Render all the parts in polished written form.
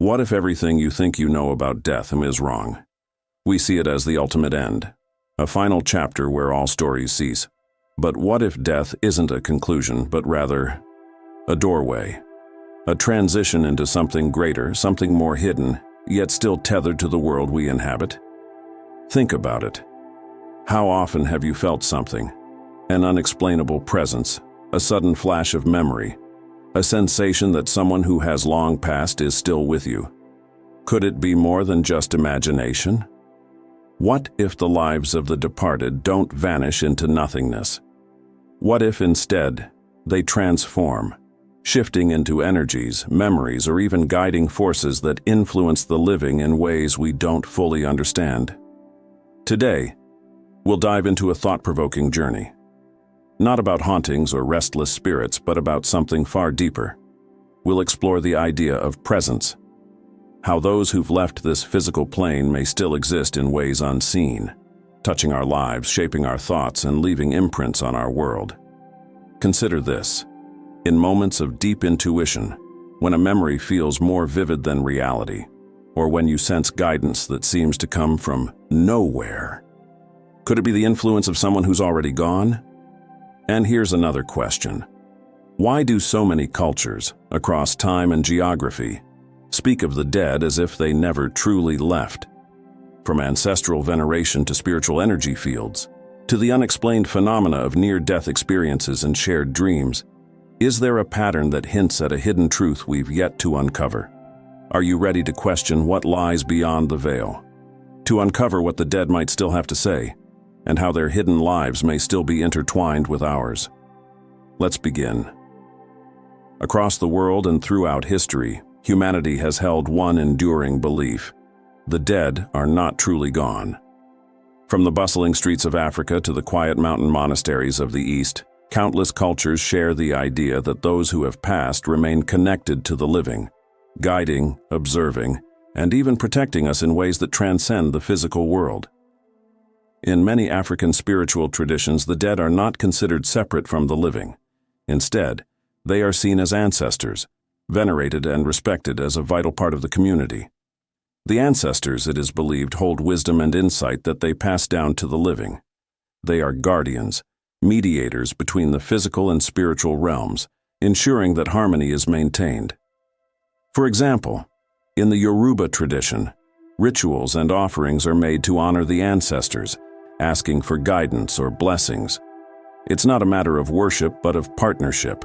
What if everything you think you know about death is wrong? We see it as the ultimate end, a final chapter where all stories cease. But what if death isn't a conclusion, but rather a doorway? A transition into something greater, something more hidden, yet still tethered to the world we inhabit? Think about it. How often have you felt something? An unexplainable presence, a sudden flash of memory, a sensation that someone who has long passed is still with you. Could it be more than just imagination? What if the lives of the departed don't vanish into nothingness? What if instead they transform, shifting into energies, memories, or even guiding forces that influence the living in ways we don't fully understand? Today, we'll dive into a thought-provoking journey. Not about hauntings or restless spirits, but about something far deeper. We'll explore the idea of presence, how those who've left this physical plane may still exist in ways unseen, touching our lives, shaping our thoughts, and leaving imprints on our world. Consider this. In moments of deep intuition, when a memory feels more vivid than reality, or when you sense guidance that seems to come from nowhere, could it be the influence of someone who's already gone? And here's another question. Why do so many cultures, across time and geography, speak of the dead as if they never truly left? From ancestral veneration to spiritual energy fields, to the unexplained phenomena of near-death experiences and shared dreams, is there a pattern that hints at a hidden truth we've yet to uncover? Are you ready to question what lies beyond the veil? To uncover what the dead might still have to say, and how their hidden lives may still be intertwined with ours? Let's begin. Across the world and throughout history, humanity has held one enduring belief: the dead are not truly gone. From the bustling streets of Africa to the quiet mountain monasteries of the East, countless cultures share the idea that those who have passed remain connected to the living, guiding, observing, and even protecting us in ways that transcend the physical world. In many African spiritual traditions, the dead are not considered separate from the living. Instead, they are seen as ancestors, venerated and respected as a vital part of the community. The ancestors, it is believed, hold wisdom and insight that they pass down to the living. They are guardians, mediators between the physical and spiritual realms, ensuring that harmony is maintained. For example, in the Yoruba tradition, rituals and offerings are made to honor the ancestors, asking for guidance or blessings. It's not a matter of worship, but of partnership.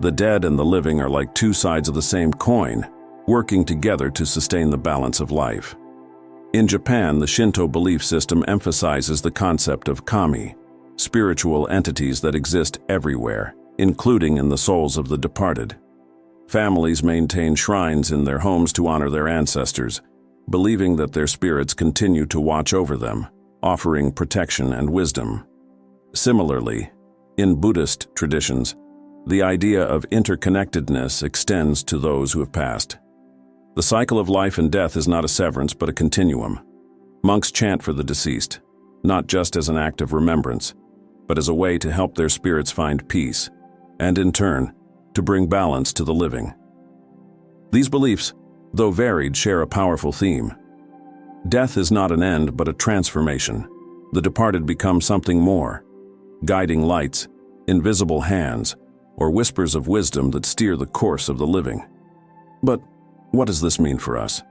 The dead and the living are like two sides of the same coin, working together to sustain the balance of life. In Japan, the Shinto belief system emphasizes the concept of kami, spiritual entities that exist everywhere, including in the souls of the departed. Families maintain shrines in their homes to honor their ancestors, believing that their spirits continue to watch over them, offering protection and wisdom. Similarly, in Buddhist traditions, the idea of interconnectedness extends to those who have passed. The cycle of life and death is not a severance, but a continuum. Monks chant for the deceased, not just as an act of remembrance, but as a way to help their spirits find peace, and in turn, to bring balance to the living. These beliefs, though varied, share a powerful theme. Death is not an end, but a transformation. The departed become something more: guiding lights, invisible hands, or whispers of wisdom that steer the course of the living. But what does this mean for us?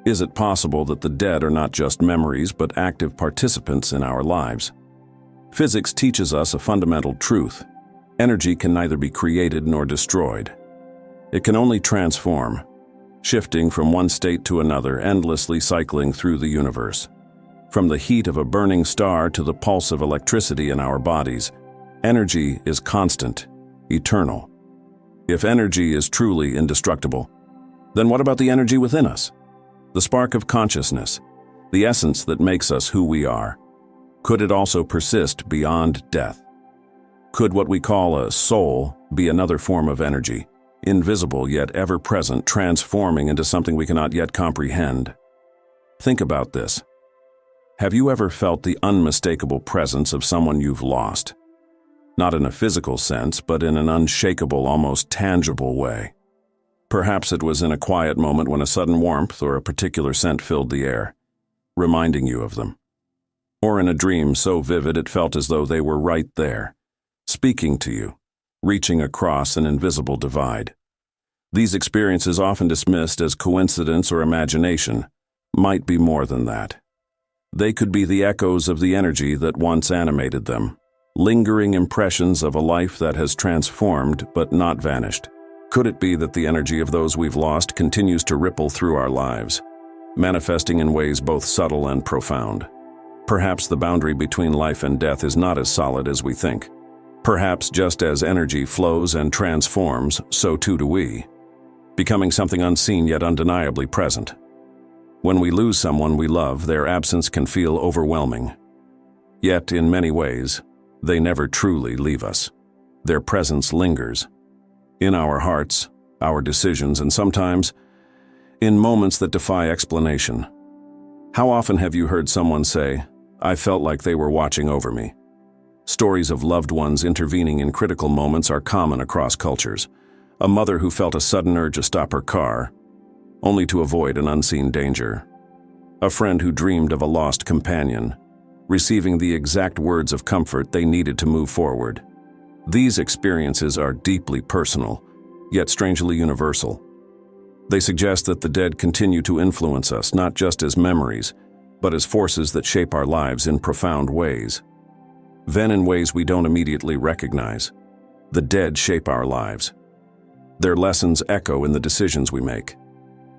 Is it possible that the dead are not just memories, but active participants in our lives? Physics teaches us a fundamental truth: energy can neither be created nor destroyed. It can only transform, shifting from one state to another, endlessly cycling through the universe. From the heat of a burning star to the pulse of electricity in our bodies, energy is constant, eternal. If energy is truly indestructible, then what about the energy within us? The spark of consciousness, the essence that makes us who we are. Could it also persist beyond death? Could what we call a soul be another form of energy, invisible yet ever-present, transforming into something we cannot yet comprehend? Think about this. Have you ever felt the unmistakable presence of someone you've lost? Not in a physical sense, but in an unshakable, almost tangible way. Perhaps it was in a quiet moment when a sudden warmth or a particular scent filled the air, reminding you of them. Or in a dream so vivid it felt as though they were right there, speaking to you, reaching across an invisible divide. These experiences, often dismissed as coincidence or imagination, might be more than that. They could be the echoes of the energy that once animated them, lingering impressions of a life that has transformed but not vanished. Could it be that the energy of those we've lost continues to ripple through our lives, manifesting in ways both subtle and profound? Perhaps the boundary between life and death is not as solid as we think. Perhaps just as energy flows and transforms, so too do we, becoming something unseen yet undeniably present. When we lose someone we love, their absence can feel overwhelming. Yet, in many ways, they never truly leave us. Their presence lingers, in our hearts, our decisions, and sometimes in moments that defy explanation. How often have you heard someone say, "I felt like they were watching over me"? Stories of loved ones intervening in critical moments are common across cultures. A mother who felt a sudden urge to stop her car, only to avoid an unseen danger. A friend who dreamed of a lost companion, receiving the exact words of comfort they needed to move forward. These experiences are deeply personal, yet strangely universal. They suggest that the dead continue to influence us, not just as memories, but as forces that shape our lives in profound ways. Then in ways we don't immediately recognize, the dead shape our lives. Their lessons echo in the decisions we make.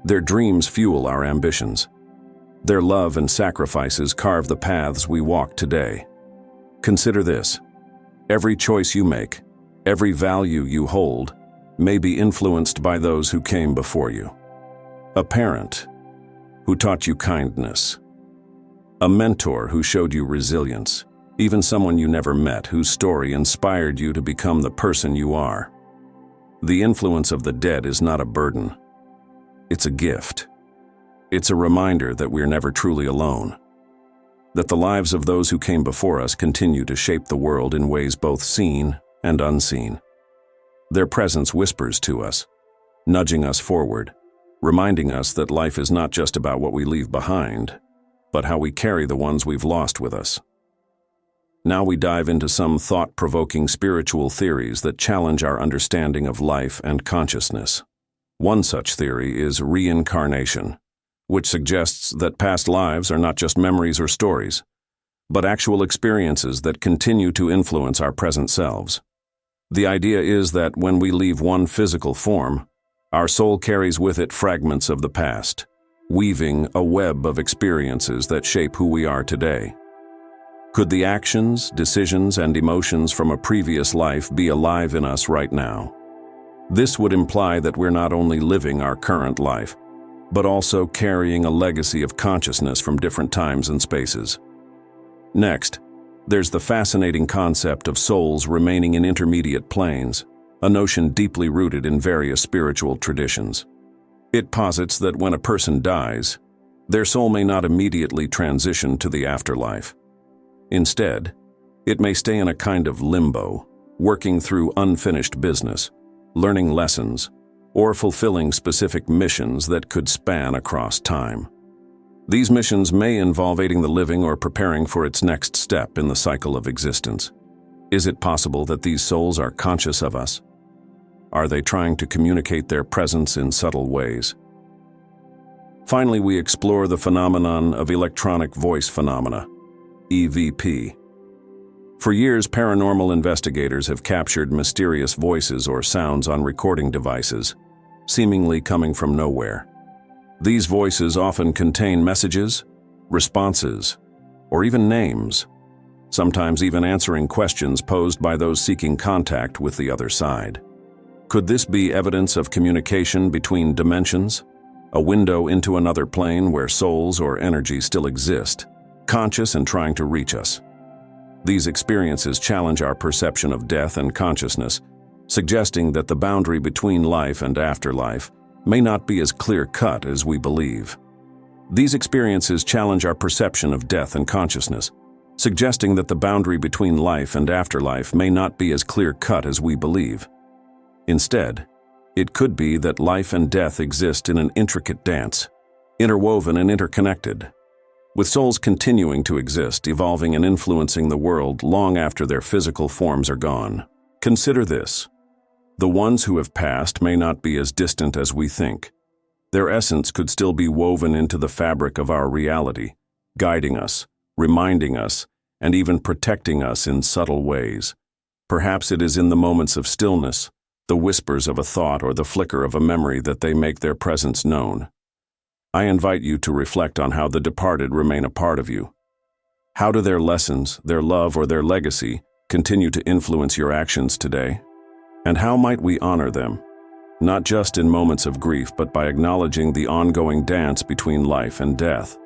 Their dreams fuel our ambitions. Their love and sacrifices carve the paths we walk today. Consider this. Every choice you make, every value you hold, may be influenced by those who came before you. A parent who taught you kindness. A mentor who showed you resilience. Even someone you never met whose story inspired you to become the person you are. The influence of the dead is not a burden. It's a gift. It's a reminder that we're never truly alone. That the lives of those who came before us continue to shape the world in ways both seen and unseen. Their presence whispers to us, nudging us forward, reminding us that life is not just about what we leave behind, but how we carry the ones we've lost with us. Now we dive into some thought-provoking spiritual theories that challenge our understanding of life and consciousness. One such theory is reincarnation, which suggests that past lives are not just memories or stories, but actual experiences that continue to influence our present selves. The idea is that when we leave one physical form, our soul carries with it fragments of the past, weaving a web of experiences that shape who we are today. Could the actions, decisions, and emotions from a previous life be alive in us right now? This would imply that we're not only living our current life, but also carrying a legacy of consciousness from different times and spaces. Next, there's the fascinating concept of souls remaining in intermediate planes, a notion deeply rooted in various spiritual traditions. It posits that when a person dies, their soul may not immediately transition to the afterlife. Instead, it may stay in a kind of limbo, working through unfinished business, learning lessons, or fulfilling specific missions that could span across time. These missions may involve aiding the living or preparing for its next step in the cycle of existence. Is it possible that these souls are conscious of us? Are they trying to communicate their presence in subtle ways? Finally, we explore the phenomenon of electronic voice phenomena, EVP. For years, paranormal investigators have captured mysterious voices or sounds on recording devices, seemingly coming from nowhere. These voices often contain messages, responses, or even names, sometimes even answering questions posed by those seeking contact with the other side. Could this be evidence of communication between dimensions, a window into another plane where souls or energy still exist, conscious and trying to reach us? These experiences challenge our perception of death and consciousness, suggesting that the boundary between life and afterlife may not be as clear-cut as we believe. These experiences challenge our perception of death and consciousness, suggesting that the boundary between life and afterlife may not be as clear-cut as we believe. Instead, It could be that life and death exist in an intricate dance, interwoven and interconnected, with souls continuing to exist, evolving and influencing the world long after their physical forms are gone. Consider this. The ones who have passed may not be as distant as we think. Their essence could still be woven into the fabric of our reality, guiding us, reminding us, and even protecting us in subtle ways. Perhaps it is in the moments of stillness, the whispers of a thought or the flicker of a memory that they make their presence known. I invite you to reflect on how the departed remain a part of you. How do their lessons, their love, or their legacy continue to influence your actions today? And how might we honor them, not just in moments of grief, but by acknowledging the ongoing dance between life and death?